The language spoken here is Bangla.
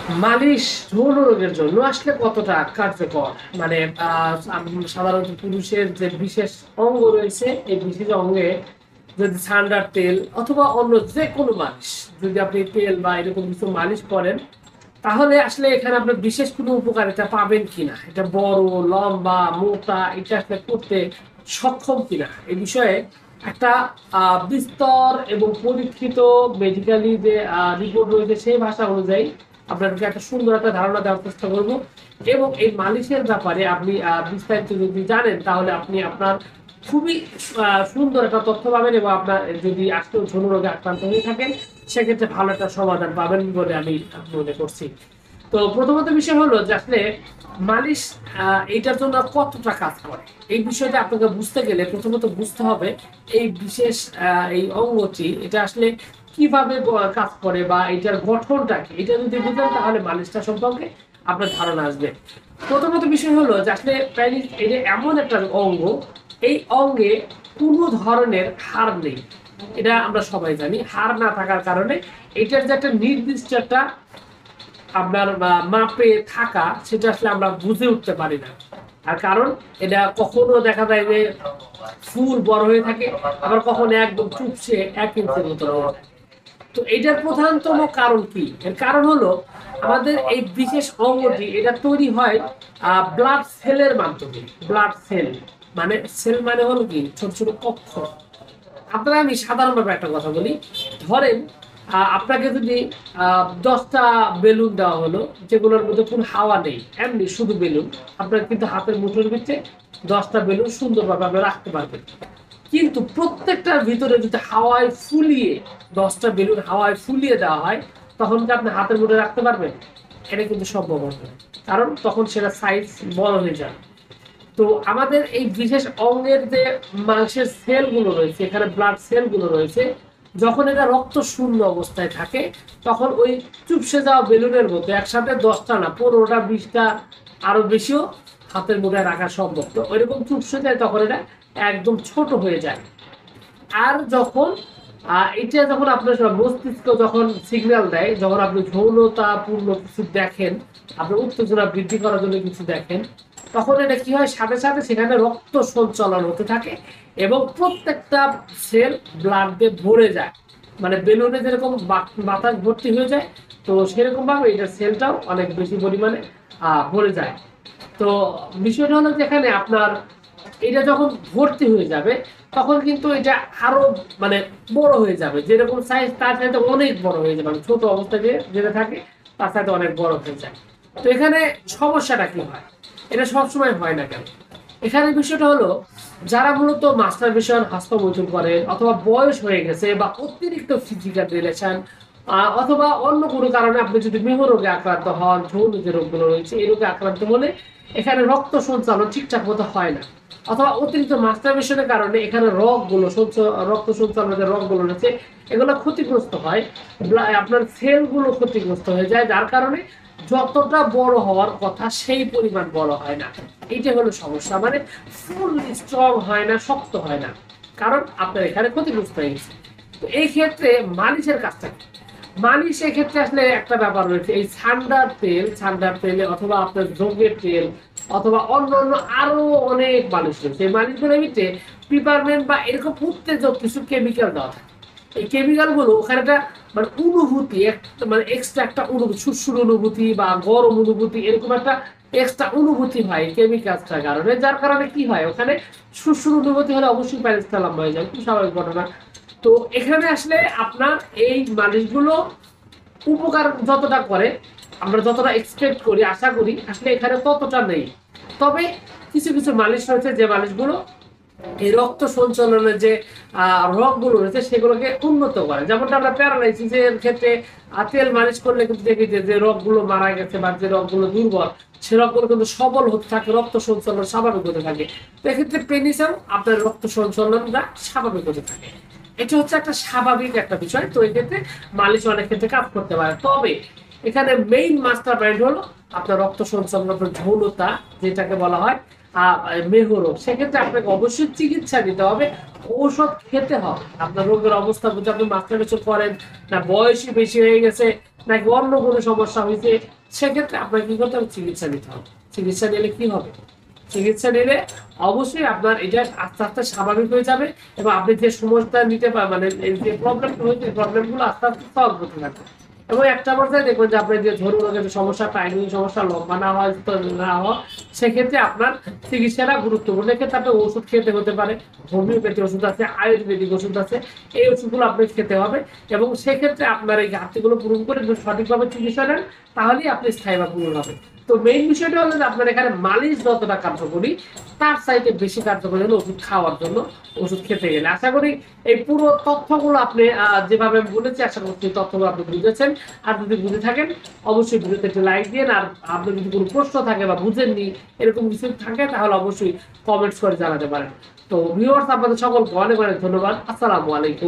মালিশ যৌন রোগের জন্য আসলে কতটা কার্যকর? মানে সাধারণত পুরুষের যে বিশেষ অঙ্গ রয়েছে এই বিশেষ অঙ্গে যদি ঠান্ডার তেল অথবা অন্য যে কোনো মালিশ, যদি আপনি তেল বা এরকম কিছু মালিশ করেন, তাহলে আসলে এখানে আপনার বিশেষ কোনো উপকারিতা পাবেন কিনা, এটা বড় লম্বা মোটা এটা আসলে করতে সক্ষম কিনা এই বিষয়ে একটা বিস্তর এবং পরীক্ষিত মেডিকেলি যে রিপোর্ট রয়েছে সেই ভাষা অনুযায়ী আপনাদেরকে একটা সুন্দর একটা ধারণা দেওয়ার চেষ্টা করব। এবং এই মালিশের ব্যাপারে আপনি বিস্তারিত যদি জানেন তাহলে আপনি আপনার খুবই সুন্দর একটা তথ্য পাবেন, এবং আপনার যদি আজকেও যৌন রোগে আক্রান্ত হয়ে থাকেন সেক্ষেত্রে ভালো একটা সমাধান পাবেন বলে আমি মনে করছি। তো প্রথমত বিষয় হলো যে আসলে মালিশ এইটার জন্য কতটা কাজ করে, এই বিষয়টা আপনাকে বুঝতে গেলে প্রথমত বুঝতে হবে এই বিশেষ এই অঙ্গটি এটা আসলে কিভাবে কাজ করে বা এটার গঠনটা কি, এটা যদি বুঝেন তাহলে মালিশটা সম্পর্কে আপনার ধারণা আসবে। প্রথমত বিষয় হলো যে আসলে প্যানিস এটা এমন একটা অঙ্গ, এই অঙ্গে কোনো ধরনের হাড় নেই। এটা আমরা সবাই জানি, হাড় না থাকার কারণে এটার যে একটা নির্দিষ্ট একটা আপনার মাপে থাকা সেটা আসলে আমরা বুঝে উঠতে পারি না। আর কারণ এটা কখনো দেখা যায় যে ফুল বড় হয়ে থাকে, আবার কখনো একদম চুপসে 1 ইঞ্চির মতো হয়ে থাকে। তো এটার প্রধানতম কারণ কি? এর কারণ হলো আমাদের এই বিশেষ অঙ্গটি এটা তৈরি হয় ব্লাড সেলের মাধ্যমে। ব্লাড সেল মানে সেল মানে হলো কি ছোট ছোট কক্ষ। আপনারা আমি সাধারণভাবে একটা কথা বলি, ধরেন আপনাকে যদি 10টা বেলুন দেওয়া হলো যেগুলোর মধ্যে কোনো হাওয়া নেই, এমনি শুধু বেলুন, আপনার কিন্তু হাতের মুঠোর ভিতরে 10টা বেলুন সুন্দরভাবে আপনি রাখতে পারবেন। কিন্তু প্রত্যেকটার ভিতরে যদি হাওয়ায় ফুলিয়ে 10টা বেলুন হাওয়ায় ফুলিয়ে দেওয়া হয় তখন কি আপনি হাতের মুঠে রাখতে পারবেন? এটা কিন্তু সম্ভব হবে না, কারণ তখন সেটা সাইজ বড় হয়ে যাবে। তো আমাদের এই বিশেষ অঙ্গের যে মাংসের সেলগুলো রয়েছে, এখানে ব্লাড সেলগুলো রয়েছে, যখন এটা রক্ত শূন্য অবস্থায় থাকে তখন ওই চুপসে যাওয়া বেলুনের মতো একসাথে 10টা না 15টা 20টা আরো বেশিও হাতের মুঠে রাখা সম্ভব। তো ওইরকম চুপসে যায় তখন এটা একদম ছোট হয়ে যায়। আর যখন এটা যখন আপনার মস্তিষ্ক যখন সিগন্যাল দেয়, যখন আপনি যৌনতাপূর্ণ কিছু দেখেন, আপনার উত্তেজনা বৃদ্ধি করার জন্য কিছু দেখেন, তখন এটা কি হয় সাথে সাথে সেখানে রক্ত সঞ্চালন হতে থাকে এবং প্রত্যেকটা সেল ব্লাড দিয়ে ভরে যায়। মানে বেলুনে যেরকম বাতাস ভর্তি হয়ে যায়, তো সেরকম ভাবে এটার সেলটাও অনেক বেশি পরিমাণে ভরে যায়। তো বিষয়টা হলো যেখানে আপনার এটা যখন ভর্তি হয়ে যাবে তখন কিন্তু এটা আরো মানে বড় হয়ে যাবে, যেরকম সাইজ তার সাথে অনেক বড় হয়ে যাবে, মানে ছোট অবস্থায় যেটা থাকে তার সাথে অনেক বড় হয়ে যায়। তো এখানে সমস্যাটা কি হয়? এটা সবসময় হয় না কেন? এখানে বিষয়টা হলো যারা মূলত মাস্টারবেশন হস্তমৈথুন করেন অথবা বয়স হয়ে গেছে বা অতিরিক্ত ফিজিক্যাল রিলেশন অথবা অন্য কোনো কারণে আপনি যদি মেহ রোগে আক্রান্ত হন, যৌন যে রোগগুলো রয়েছে এই রোগে আক্রান্ত হলে এখানে রক্ত সঞ্চালন ঠিকঠাক মতো হয় না, অথবা অতিরিক্ত মাস্টারবেশনের কারণে এখানে রক্ত সঞ্চালনের রগগুলো রয়েছে এগুলো ক্ষতিগ্রস্ত হয়, আপনার সেলগুলো ক্ষতিগ্রস্ত হয়ে যায়, যার কারণে যতটা বড় হওয়ার কথা সেই পরিমাণ বড় হয় না। এইটা হলো সমস্যা, মানে ফুললি স্ট্রং হয় না, শক্ত হয় না, কারণ আপনার এখানে ক্ষতিগ্রস্ত হয়ে গেছে। তো এই ক্ষেত্রে মালিশের কাজটা কি? মালিশ এক্ষেত্রে আসলে একটা ব্যাপার রয়েছে, এই ছান্ডার তেলে অথবা আপনার যোগের তেল অথবা অন্য অন্য আরো অনেক মালিশ রয়েছে, এই মালিশগুলোর ভিতরে প্রিপারমেন্ট বা এরকম উত্তেজক কিছু কেমিক্যাল দেওয়া থাকে। এই কেমিক্যাল গুলো ওখানে একটা মানে অনুভূতি মানে এক্সট্রা একটা অনুভূতি, সুরসুর অনুভূতি বা গরম অনুভূতি, এরকম একটা এক্সট্রা অনুভূতি হয় কেমিক্যালটার কারণে, যার কারণে কি হয় ওখানে সুরসুর অনুভূতি হলে অবশ্যই প্যারিসটা লম্বা হয়ে যায়, খুব স্বাভাবিক ঘটনা। তো এখানে আসলে আপনার এই মালিশগুলো উপকার যতটা করে আমরা যতটা এক্সপেক্ট করি আশা করি আসলে এখানে ততটা নেই। তবে কিছু কিছু মালিশ রয়েছে যে মালিশগুলো এই রক্ত সঞ্চালনের যে রোগগুলো রয়েছে সেগুলোকে উন্নত করে, যেমনটা আমরা প্যারালাইসিসের ক্ষেত্রে তেল মালিশ করলে কিন্তু দেখি যে রোগগুলো মারা গেছে বা যে রোগগুলো দুর্বল সে রোগগুলো কিন্তু সবল হতে থাকে, রক্ত সঞ্চালন স্বাভাবিক হতে থাকে। তো এক্ষেত্রে পেনিসাম আপনার রক্ত সঞ্চালনটা স্বাভাবিক হতে থাকে, এটা হচ্ছে একটা স্বাভাবিক একটা বিষয়। তো এই ক্ষেত্রে মালিশ অনেক ক্ষেত্রে কাজ করতে পারে। তবে এখানে মেইন মাস্টার মাইন্ড হলো আপনার রক্ত সঞ্চালন, আপনার যৌনতা যেটাকে বলা হয় মেহরো, সেক্ষেত্রে আপনাকে অবশ্যই চিকিৎসা নিতে হবে, ঔষধ খেতে হবে। আপনার রোগের অবস্থা বুঝে আপনি মাথা পিছু করেন না, বয়সই বেশি হয়ে গেছে নাকি অন্য কোনো সমস্যা হয়েছে, সেক্ষেত্রে আপনাকে কি করতে হবে? চিকিৎসা নিতে হবে। চিকিৎসা নিলে কি হবে? চিকিৎসা নিলে অবশ্যই আপনার এটা আস্তে আস্তে স্বাভাবিক হয়ে যাবে, এবং আপনি যে সমস্যা নিতে পারেন, মানে এই যে প্রবলেম হয়েছে, প্রবলেমগুলো আস্তে আস্তে সলভ হতে থাকবে। এবং একটা পর্যায়ে দেখবেন যে আপনার যে ধরুন যে সমস্যা, টাইমিং সমস্যা, লম্বা না হয় না হয়, সেক্ষেত্রে আপনার চিকিৎসাটা গুরুত্বপূর্ণ। এক্ষেত্রে আপনার ওষুধ খেতে হতে পারে, হোমিওপ্যাথি ওষুধ আছে, আয়ুর্বেদিক ওষুধ আছে, এই ওষুধগুলো আপনাকে খেতে হবে। এবং সেক্ষেত্রে আপনার এই ঘাটতিগুলো পূরণ করে যদি সঠিকভাবে চিকিৎসা নেন, তাহলেই আপনি স্থায়ী বা পূরণ হবে। তো মেইন বিষয়টা হলো যে আপনার এখানে মালিশ যতটা কার্যকরী, তার চাইতে বেশি কার্যকরী হলো ওষুধ খাওয়ার জন্য, ওষুধ খেতে গেলে। আশা করি এই পুরো তথ্যগুলো আপনি যেভাবে আমি বলেছি, আশা করছি তথ্যগুলো আপনি বুঝেছেন। আর যদি বুঝে থাকেন, অবশ্যই ভিডিওতে একটু লাইক দিন। আর আপনার যদি কোনো প্রশ্ন থাকে বা বুঝেননি এরকম কিছু থাকে, তাহলে অবশ্যই কমেন্টস করে জানাতে পারেন। তো ভিউয়ার্স, আপনাদের সকলকে অনেক অনেক ধন্যবাদ। আসসালামু আলাইকুম।